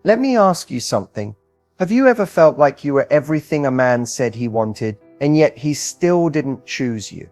Let me ask you something. Have you ever felt like you were everything a man said he wanted, and yet he still didn't choose you?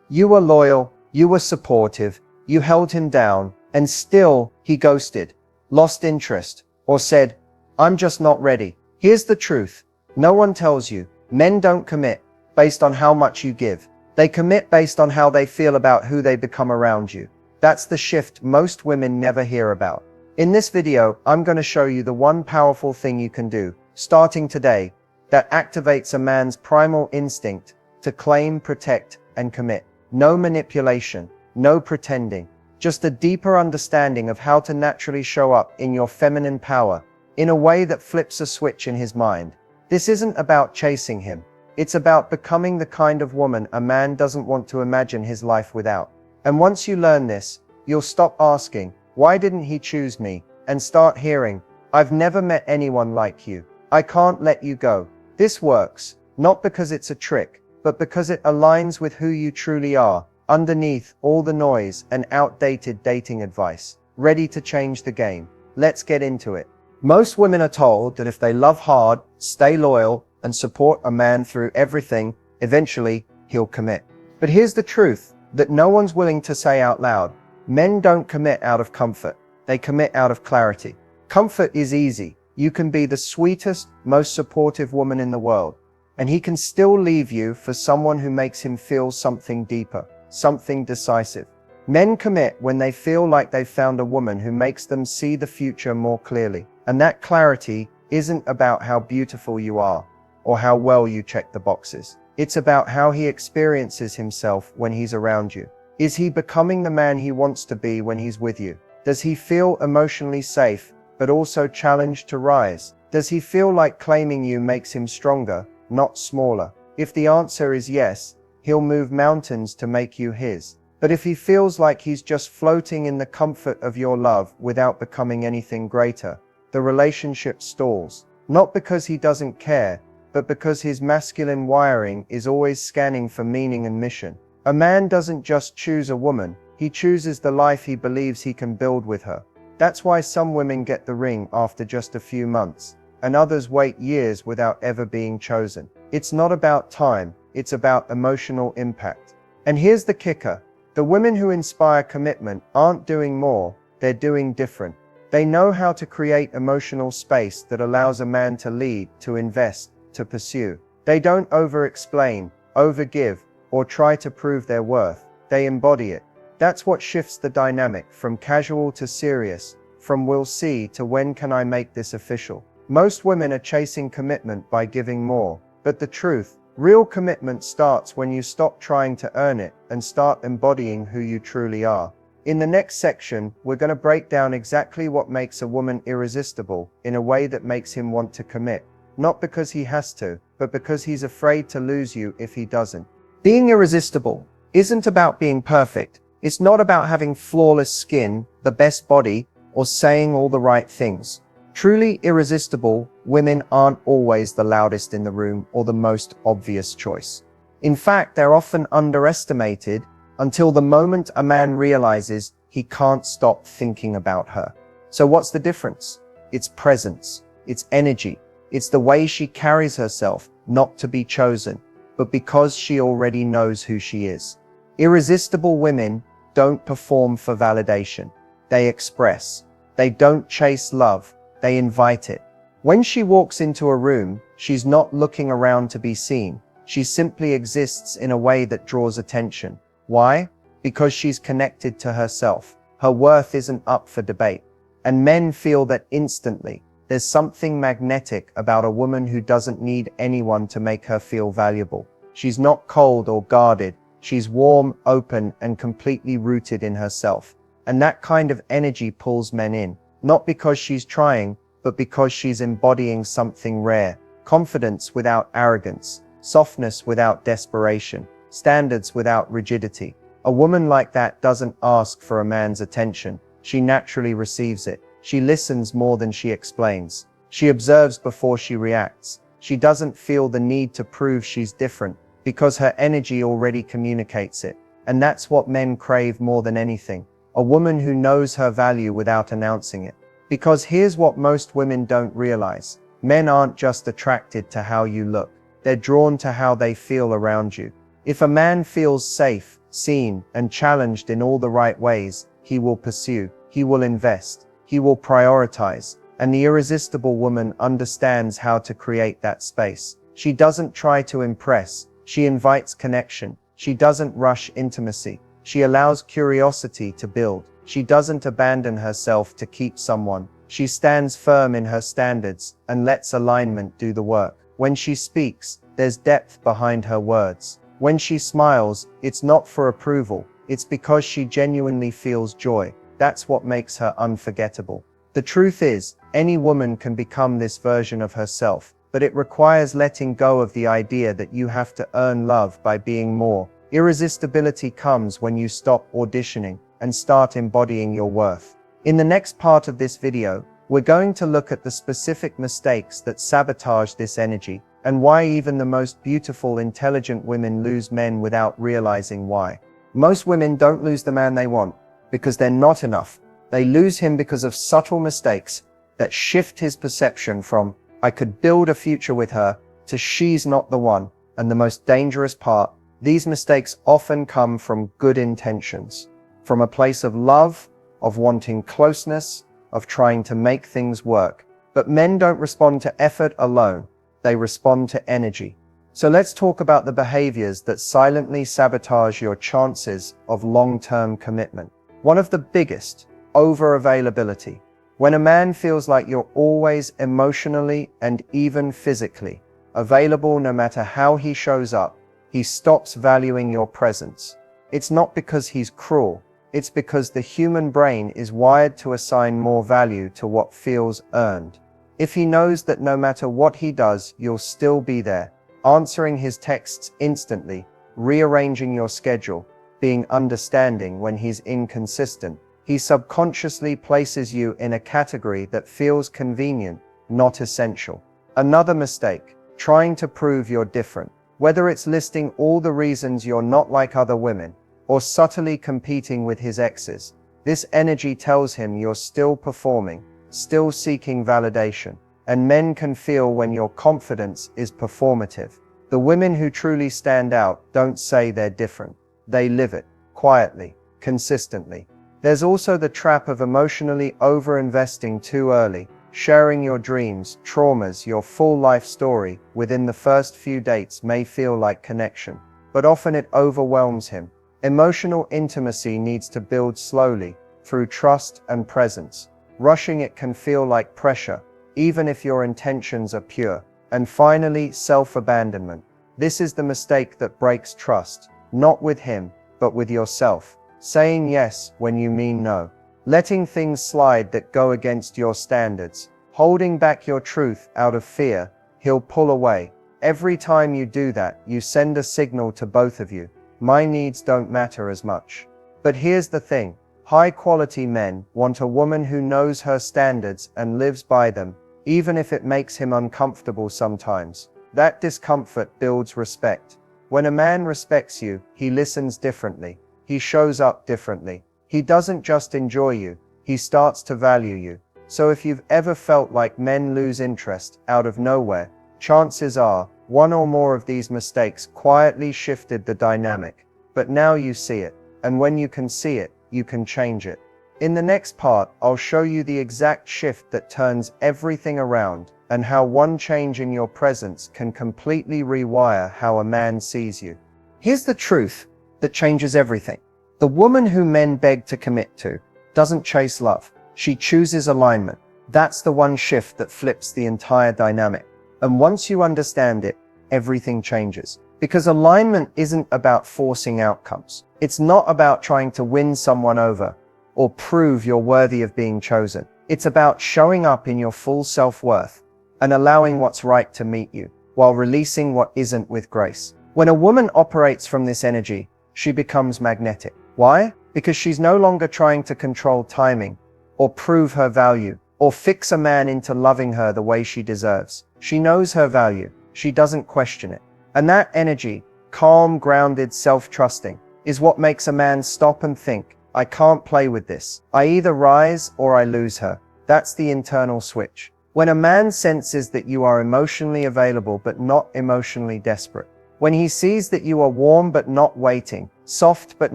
You were loyal, you were supportive, you held him down, and still he ghosted, lost interest, or said, "I'm just not ready." Here's the truth. No one tells you. Men don't commit based on how much you give. They commit based on how they feel about who they become around you. That's the shift most women never hear about. In this video, I'm going to show you the one powerful thing you can do, starting today, that activates a man's primal instinct to claim, protect, and commit. No manipulation, no pretending, just a deeper understanding of how to naturally show up in your feminine power in a way that flips a switch in his mind. This isn't about chasing him. It's about becoming the kind of woman a man doesn't want to imagine his life without. And once you learn this, you'll stop asking, "Why didn't he choose me?" and start hearing, "I've never met anyone like you. I can't let you go." This works, not because it's a trick, but because it aligns with who you truly are, underneath all the noise and outdated dating advice. Ready to change the game? Let's get into it. Most women are told that if they love hard, stay loyal, and support a man through everything, eventually he'll commit. But here's the truth that no one's willing to say out loud. Men don't commit out of comfort. They commit out of clarity. Comfort is easy. You can be the sweetest, most supportive woman in the world, and he can still leave you for someone who makes him feel something deeper, something decisive. Men commit when they feel like they've found a woman who makes them see the future more clearly. And that clarity isn't about how beautiful you are or how well you check the boxes. It's about how he experiences himself when he's around you. Is he becoming the man he wants to be when he's with you? Does he feel emotionally safe, but also challenged to rise? Does he feel like claiming you makes him stronger, not smaller? If the answer is yes, he'll move mountains to make you his. But if he feels like he's just floating in the comfort of your love without becoming anything greater, the relationship stalls. Not because he doesn't care, but because his masculine wiring is always scanning for meaning and mission. A man doesn't just choose a woman, he chooses the life he believes he can build with her. That's why some women get the ring after just a few months, and others wait years without ever being chosen. It's not about time, it's about emotional impact. And here's the kicker. The women who inspire commitment aren't doing more, they're doing different. They know how to create emotional space that allows a man to lead, to invest, to pursue. They don't over-explain, over-give, or try to prove their worth. They embody it. That's what shifts the dynamic from casual to serious, from "we'll see" to "when can I make this official?" Most women are chasing commitment by giving more. But the truth, real commitment starts when you stop trying to earn it and start embodying who you truly are. In the next section, we're going to break down exactly what makes a woman irresistible in a way that makes him want to commit. Not because he has to, but because he's afraid to lose you if he doesn't. Being irresistible isn't about being perfect. It's not about having flawless skin, the best body, or saying all the right things. Truly irresistible women aren't always the loudest in the room or the most obvious choice. In fact, they're often underestimated until the moment a man realizes he can't stop thinking about her. So what's the difference? It's presence, it's energy, it's the way she carries herself, not to be chosen, but because she already knows who she is. Irresistible women don't perform for validation. They express. They don't chase love, they invite it. When she walks into a room, she's not looking around to be seen. She simply exists in a way that draws attention. Why? Because she's connected to herself. Her worth isn't up for debate. And men feel that instantly. There's something magnetic about a woman who doesn't need anyone to make her feel valuable. She's not cold or guarded. She's warm, open, and completely rooted in herself. And that kind of energy pulls men in. Not because she's trying, but because she's embodying something rare. Confidence without arrogance. Softness without desperation. Standards without rigidity. A woman like that doesn't ask for a man's attention. She naturally receives it. She listens more than she explains. She observes before she reacts. She doesn't feel the need to prove she's different, because her energy already communicates it. And that's what men crave more than anything. A woman who knows her value without announcing it. Because here's what most women don't realize. Men aren't just attracted to how you look. They're drawn to how they feel around you. If a man feels safe, seen, and challenged in all the right ways, he will pursue, he will invest, he will prioritize. And the irresistible woman understands how to create that space. She doesn't try to impress, she invites connection. She doesn't rush intimacy. She allows curiosity to build. She doesn't abandon herself to keep someone. She stands firm in her standards and lets alignment do the work. When she speaks, there's depth behind her words. When she smiles, it's not for approval. It's because she genuinely feels joy. That's what makes her unforgettable. The truth is, any woman can become this version of herself, but it requires letting go of the idea that you have to earn love by being more. Irresistibility comes when you stop auditioning and start embodying your worth. In the next part of this video, we're going to look at the specific mistakes that sabotage this energy and why even the most beautiful, intelligent women lose men without realizing why. Most women don't lose the man they want because they're not enough. They lose him because of subtle mistakes that shift his perception from "I could build a future with her" to "she's not the one." And the most dangerous part, these mistakes often come from good intentions, from a place of love, of wanting closeness, of trying to make things work. But men don't respond to effort alone, they respond to energy. So let's talk about the behaviors that silently sabotage your chances of long-term commitment. One of the biggest, over-availability. When a man feels like you're always emotionally and even physically available no matter how he shows up, he stops valuing your presence. It's not because he's cruel, it's because the human brain is wired to assign more value to what feels earned. If he knows that no matter what he does, you'll still be there, answering his texts instantly, rearranging your schedule, being understanding when he's inconsistent, he subconsciously places you in a category that feels convenient, not essential. Another mistake, trying to prove you're different. Whether it's listing all the reasons you're not like other women, or subtly competing with his exes, this energy tells him you're still performing, still seeking validation. And men can feel when your confidence is performative. The women who truly stand out don't say they're different. They live it, quietly, consistently. There's also the trap of emotionally over-investing too early, sharing your dreams, traumas, your full life story within the first few dates may feel like connection, but often it overwhelms him. Emotional intimacy needs to build slowly, through trust and presence. Rushing it can feel like pressure, even if your intentions are pure. And finally, self-abandonment. This is the mistake that breaks trust, not with him, but with yourself. Saying yes when you mean no. Letting things slide that go against your standards. Holding back your truth out of fear. He'll pull away. Every time you do that, you send a signal to both of you. My needs don't matter as much. But here's the thing. High-quality men want a woman who knows her standards and lives by them, even if it makes him uncomfortable sometimes. That discomfort builds respect. When a man respects you, he listens differently. He shows up differently. He doesn't just enjoy you, he starts to value you. So if you've ever felt like men lose interest out of nowhere, chances are one or more of these mistakes quietly shifted the dynamic. But now you see it, and when you can see it, you can change it. In the next part, I'll show you the exact shift that turns everything around, and how one change in your presence can completely rewire how a man sees you. Here's the truth that changes everything. The woman who men beg to commit to doesn't chase love. She chooses alignment. That's the one shift that flips the entire dynamic. And once you understand it, everything changes. Because alignment isn't about forcing outcomes. It's not about trying to win someone over or prove you're worthy of being chosen. It's about showing up in your full self-worth and allowing what's right to meet you, while releasing what isn't with grace. When a woman operates from this energy, she becomes magnetic. Why? Because she's no longer trying to control timing, or prove her value, or fix a man into loving her the way she deserves. She knows her value. She doesn't question it. And that energy, calm, grounded, self-trusting, is what makes a man stop and think, I can't play with this. I either rise or I lose her. That's the internal switch. When a man senses that you are emotionally available but not emotionally desperate, when he sees that you are warm but not waiting, soft but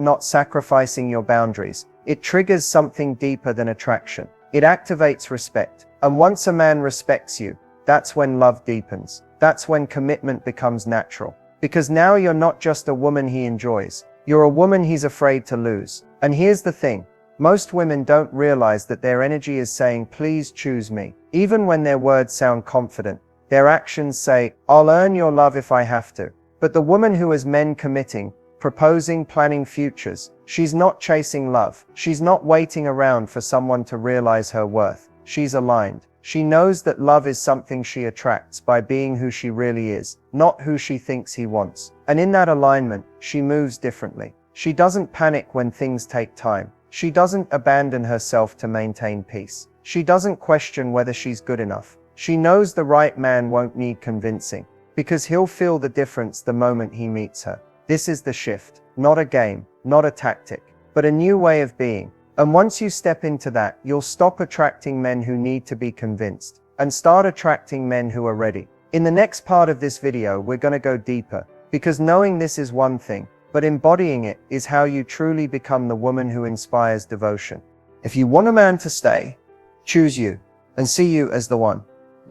not sacrificing your boundaries, it triggers something deeper than attraction. It activates respect. And once a man respects you, that's when love deepens. That's when commitment becomes natural. Because now you're not just a woman he enjoys, you're a woman he's afraid to lose. And here's the thing. Most women don't realize that their energy is saying, please choose me. Even when their words sound confident, their actions say, I'll earn your love if I have to. But the woman who has men committing, proposing, planning futures, she's not chasing love. She's not waiting around for someone to realize her worth. She's aligned. She knows that love is something she attracts by being who she really is, not who she thinks he wants. And in that alignment, she moves differently. She doesn't panic when things take time. She doesn't abandon herself to maintain peace. She doesn't question whether she's good enough. She knows the right man won't need convincing, because he'll feel the difference the moment he meets her. This is the shift, not a game, not a tactic, but a new way of being. And once you step into that, you'll stop attracting men who need to be convinced, and start attracting men who are ready. In the next part of this video, we're going to go deeper, because knowing this is one thing, but embodying it is how you truly become the woman who inspires devotion. If you want a man to stay, choose you, and see you as the one,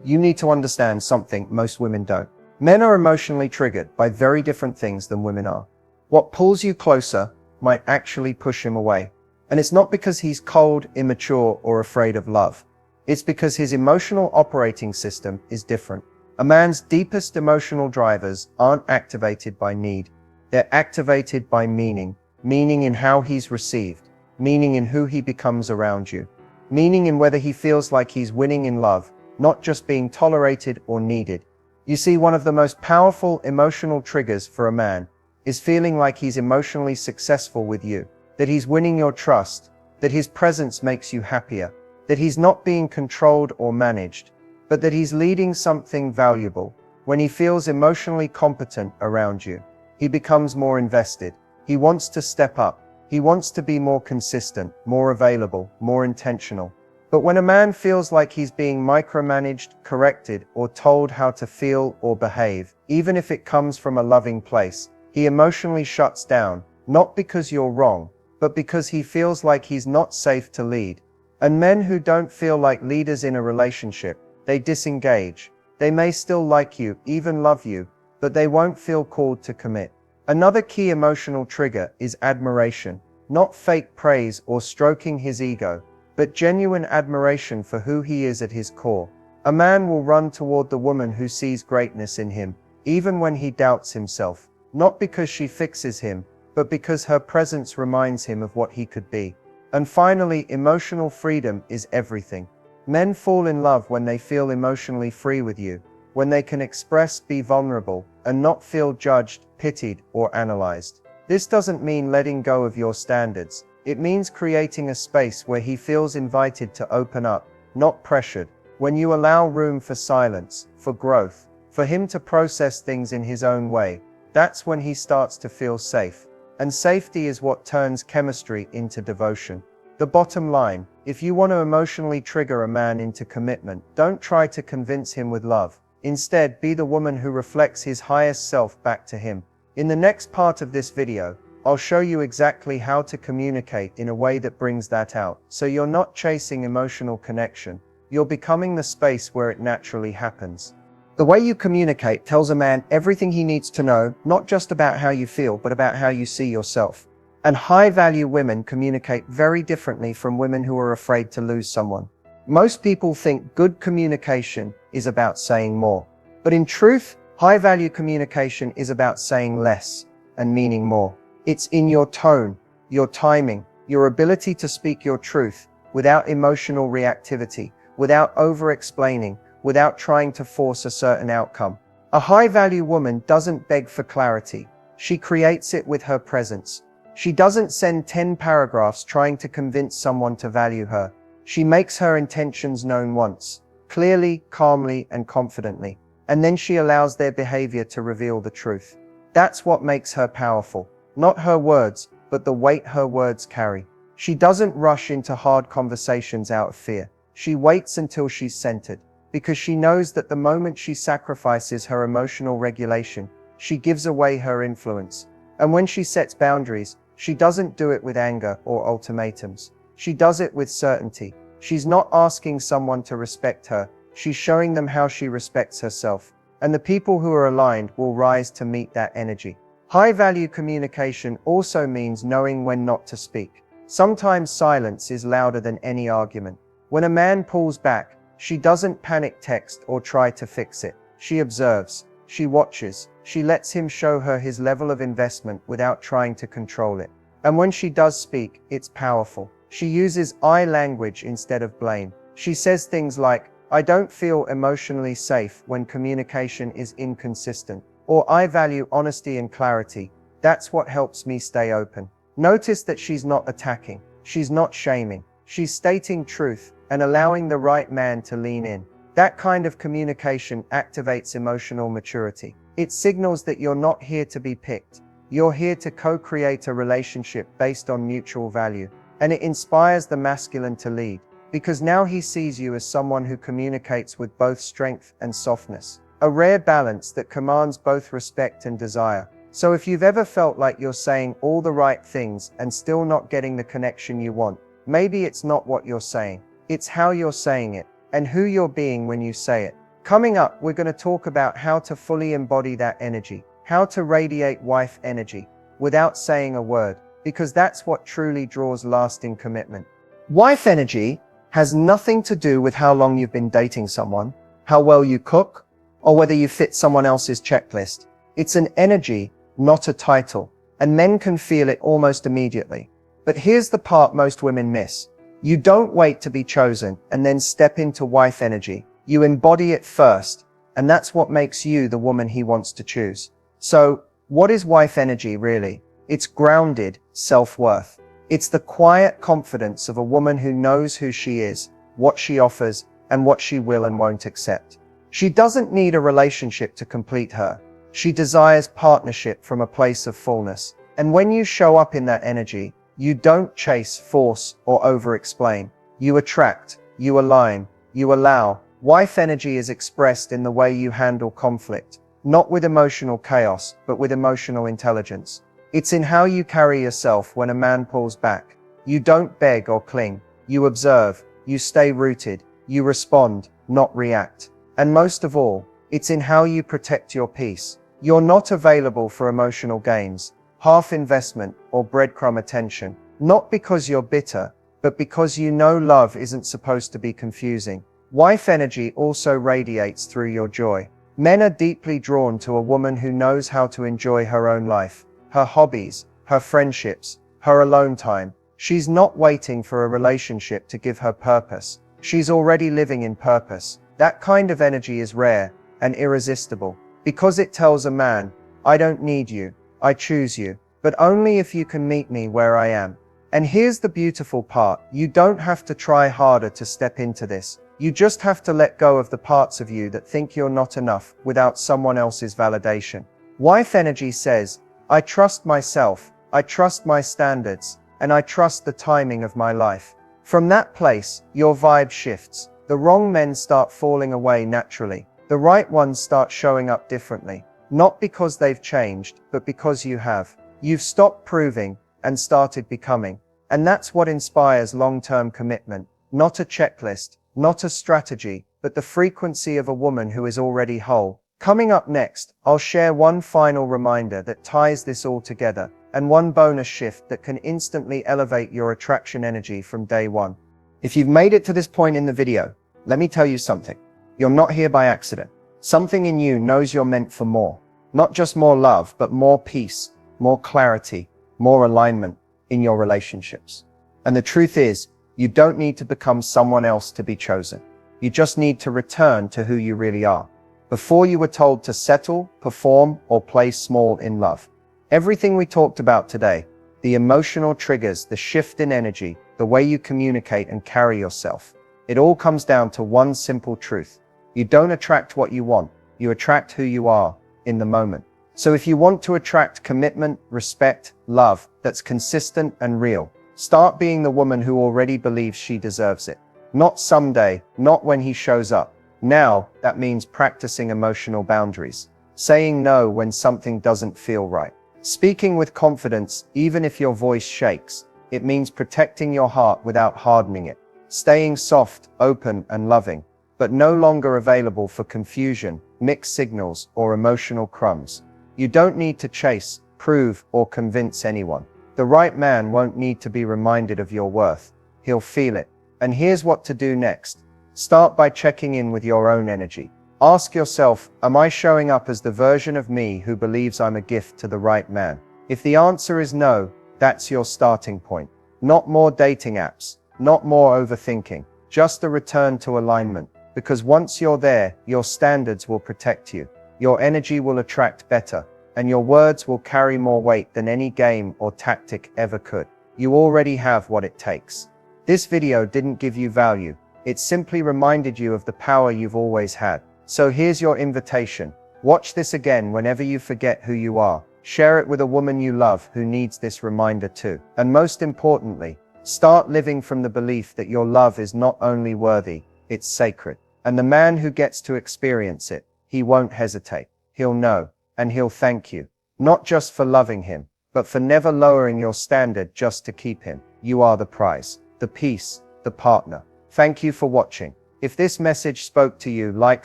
you need to understand something most women don't. Men are emotionally triggered by very different things than women are. What pulls you closer might actually push him away. And it's not because he's cold, immature, or afraid of love. It's because his emotional operating system is different. A man's deepest emotional drivers aren't activated by need. They're activated by meaning. Meaning in how he's received. Meaning in who he becomes around you. Meaning in whether he feels like he's winning in love, not just being tolerated or needed. You see, one of the most powerful emotional triggers for a man is feeling like he's emotionally successful with you, that he's winning your trust, that his presence makes you happier, that he's not being controlled or managed, but that he's leading something valuable. When he feels emotionally competent around you, he becomes more invested. He wants to step up. He wants to be more consistent, more available, more intentional. But when a man feels like he's being micromanaged, corrected, or told how to feel or behave, even if it comes from a loving place, he emotionally shuts down, not because you're wrong, but because he feels like he's not safe to lead. And men who don't feel like leaders in a relationship, they disengage. They may still like you, even love you, but they won't feel called to commit. Another key emotional trigger is admiration, not fake praise or stroking his ego, but genuine admiration for who he is at his core. A man will run toward the woman who sees greatness in him, even when he doubts himself, not because she fixes him, but because her presence reminds him of what he could be. And finally, emotional freedom is everything. Men fall in love when they feel emotionally free with you, when they can express, be vulnerable, and not feel judged, pitied, or analyzed. This doesn't mean letting go of your standards. It means creating a space where he feels invited to open up, not pressured. When you allow room for silence, for growth, for him to process things in his own way, that's when he starts to feel safe. And safety is what turns chemistry into devotion. The bottom line, if you want to emotionally trigger a man into commitment, don't try to convince him with love. Instead, be the woman who reflects his highest self back to him. In the next part of this video, I'll show you exactly how to communicate in a way that brings that out. So you're not chasing emotional connection. You're becoming the space where it naturally happens. The way you communicate tells a man everything he needs to know, not just about how you feel, but about how you see yourself. And high-value women communicate very differently from women who are afraid to lose someone. Most people think good communication is about saying more. But in truth, high-value communication is about saying less and meaning more. It's in your tone, your timing, your ability to speak your truth without emotional reactivity, without over-explaining, without trying to force a certain outcome. A high-value woman doesn't beg for clarity. She creates it with her presence. She doesn't send 10 paragraphs trying to convince someone to value her. She makes her intentions known once, clearly, calmly, and confidently, and then she allows their behavior to reveal the truth. That's what makes her powerful. Not her words, but the weight her words carry. She doesn't rush into hard conversations out of fear. She waits until she's centered, because she knows that the moment she sacrifices her emotional regulation, she gives away her influence. And when she sets boundaries, she doesn't do it with anger or ultimatums. She does it with certainty. She's not asking someone to respect her, she's showing them how she respects herself. And the people who are aligned will rise to meet that energy. High-value communication also means knowing when not to speak. Sometimes silence is louder than any argument. When a man pulls back, she doesn't panic text or try to fix it. She observes, she watches, she lets him show her his level of investment without trying to control it. And when she does speak, it's powerful. She uses I language instead of blame. She says things like, I don't feel emotionally safe when communication is inconsistent. Or I value honesty and clarity. That's what helps me stay open. Notice that she's not attacking. She's not shaming. She's stating truth and allowing the right man to lean in. That kind of communication activates emotional maturity. It signals that you're not here to be picked. You're here to co-create a relationship based on mutual value. And it inspires the masculine to lead, because now he sees you as someone who communicates with both strength and softness. A rare balance that commands both respect and desire. So if you've ever felt like you're saying all the right things and still not getting the connection you want, maybe it's not what you're saying. It's how you're saying it, and who you're being when you say it. Coming up, we're going to talk about how to fully embody that energy, how to radiate wife energy without saying a word, because that's what truly draws lasting commitment. Wife energy has nothing to do with how long you've been dating someone, how well you cook, or whether you fit someone else's checklist. It's an energy, not a title, and men can feel it almost immediately. But here's the part most women miss. You don't wait to be chosen and then step into wife energy. You embody it first, and that's what makes you the woman he wants to choose. So, what is wife energy really? It's grounded self-worth. It's the quiet confidence of a woman who knows who she is, what she offers, and what she will and won't accept. She doesn't need a relationship to complete her. She desires partnership from a place of fullness. And when you show up in that energy, you don't chase, force, or over-explain. You attract, you align, you allow. Wife energy is expressed in the way you handle conflict, not with emotional chaos, but with emotional intelligence. It's in how you carry yourself when a man pulls back. You don't beg or cling. You observe, you stay rooted, you respond, not react. And most of all, it's in how you protect your peace. You're not available for emotional gains, half investment, or breadcrumb attention. Not because you're bitter, but because you know love isn't supposed to be confusing. Wife energy also radiates through your joy. Men are deeply drawn to a woman who knows how to enjoy her own life, her hobbies, her friendships, her alone time. She's not waiting for a relationship to give her purpose. She's already living in purpose. That kind of energy is rare and irresistible, because it tells a man, I don't need you, I choose you, but only if you can meet me where I am. And here's the beautiful part, you don't have to try harder to step into this. You just have to let go of the parts of you that think you're not enough without someone else's validation. Wife energy says, I trust myself, I trust my standards, and I trust the timing of my life. From that place, your vibe shifts. The wrong men start falling away naturally. The right ones start showing up differently. Not because they've changed, but because you have. You've stopped proving and started becoming. And that's what inspires long-term commitment. Not a checklist, not a strategy, but the frequency of a woman who is already whole. Coming up next, I'll share one final reminder that ties this all together, and one bonus shift that can instantly elevate your attraction energy from day one. If you've made it to this point in the video, let me tell you something. You're not here by accident. Something in you knows you're meant for more. Not just more love, but more peace, more clarity, more alignment in your relationships. And the truth is, you don't need to become someone else to be chosen. You just need to return to who you really are. Before you were told to settle, perform, or play small in love. Everything we talked about today, the emotional triggers, the shift in energy, the way you communicate and carry yourself, it all comes down to one simple truth. You don't attract what you want, you attract who you are in the moment. So if you want to attract commitment, respect, love that's consistent and real, start being the woman who already believes she deserves it. Not someday, not when he shows up. Now, that means practicing emotional boundaries. Saying no when something doesn't feel right. Speaking with confidence, even if your voice shakes. It means protecting your heart without hardening it. Staying soft, open, and loving, but no longer available for confusion, mixed signals, or emotional crumbs. You don't need to chase, prove, or convince anyone. The right man won't need to be reminded of your worth. He'll feel it. And here's what to do next. Start by checking in with your own energy. Ask yourself, am I showing up as the version of me who believes I'm a gift to the right man? If the answer is no, that's your starting point. Not more dating apps, not more overthinking, just a return to alignment. Because once you're there, your standards will protect you. Your energy will attract better, and your words will carry more weight than any game or tactic ever could. You already have what it takes. This video didn't give you value. It simply reminded you of the power you've always had. So here's your invitation. Watch this again whenever you forget who you are. Share it with a woman you love who needs this reminder too. And most importantly, start living from the belief that your love is not only worthy, it's sacred. And the man who gets to experience it, he won't hesitate. He'll know, and he'll thank you. Not just for loving him, but for never lowering your standard just to keep him. You are the prize, the peace, the partner. Thank you for watching. If this message spoke to you, like,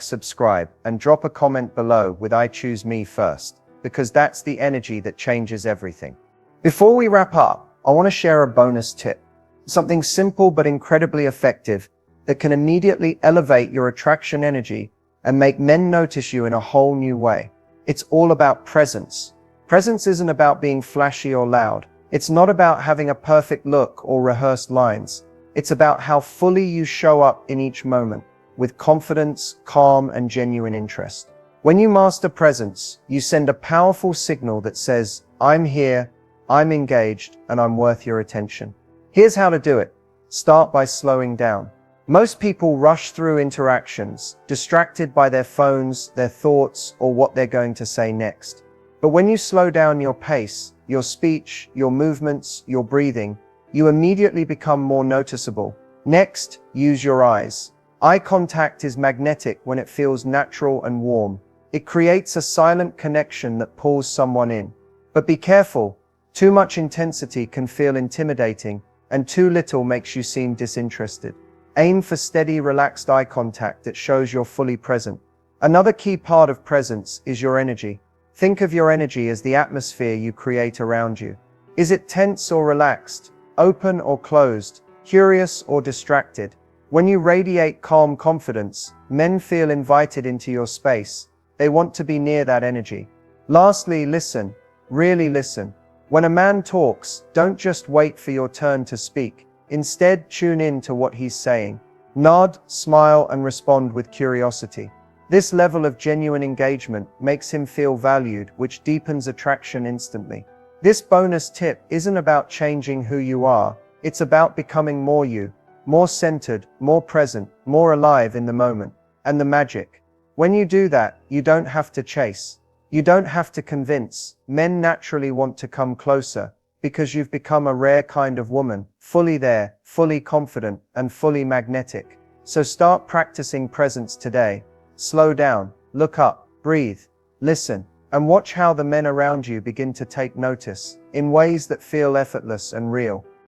subscribe, and drop a comment below with "I choose me" first, because that's the energy that changes everything. Before we wrap up, I want to share a bonus tip. Something simple but incredibly effective that can immediately elevate your attraction energy and make men notice you in a whole new way. It's all about presence. Presence isn't about being flashy or loud. It's not about having a perfect look or rehearsed lines. It's about how fully you show up in each moment, with confidence, calm, and genuine interest. When you master presence, you send a powerful signal that says, I'm here, I'm engaged, and I'm worth your attention. Here's how to do it. Start by slowing down. Most people rush through interactions, distracted by their phones, their thoughts, or what they're going to say next. But when you slow down your pace, your speech, your movements, your breathing, you immediately become more noticeable. Next, use your eyes. Eye contact is magnetic when it feels natural and warm. It creates a silent connection that pulls someone in. But be careful. Too much intensity can feel intimidating, and too little makes you seem disinterested. Aim for steady, relaxed eye contact that shows you're fully present. Another key part of presence is your energy. Think of your energy as the atmosphere you create around you. Is it tense or relaxed? Open or closed? Curious or distracted? When you radiate calm confidence, men feel invited into your space. They want to be near that energy. Lastly, listen. Really listen. When a man talks, don't just wait for your turn to speak. Instead, tune in to what he's saying. Nod, smile, and respond with curiosity. This level of genuine engagement makes him feel valued, which deepens attraction instantly. This bonus tip isn't about changing who you are. It's about becoming more you, more centered, more present, more alive in the moment. And the magic. When you do that, you don't have to chase. You don't have to convince. Men naturally want to come closer, because you've become a rare kind of woman, fully there, fully confident, and fully magnetic. So start practicing presence today. Slow down, look up, breathe, listen, and watch how the men around you begin to take notice, in ways that feel effortless and real.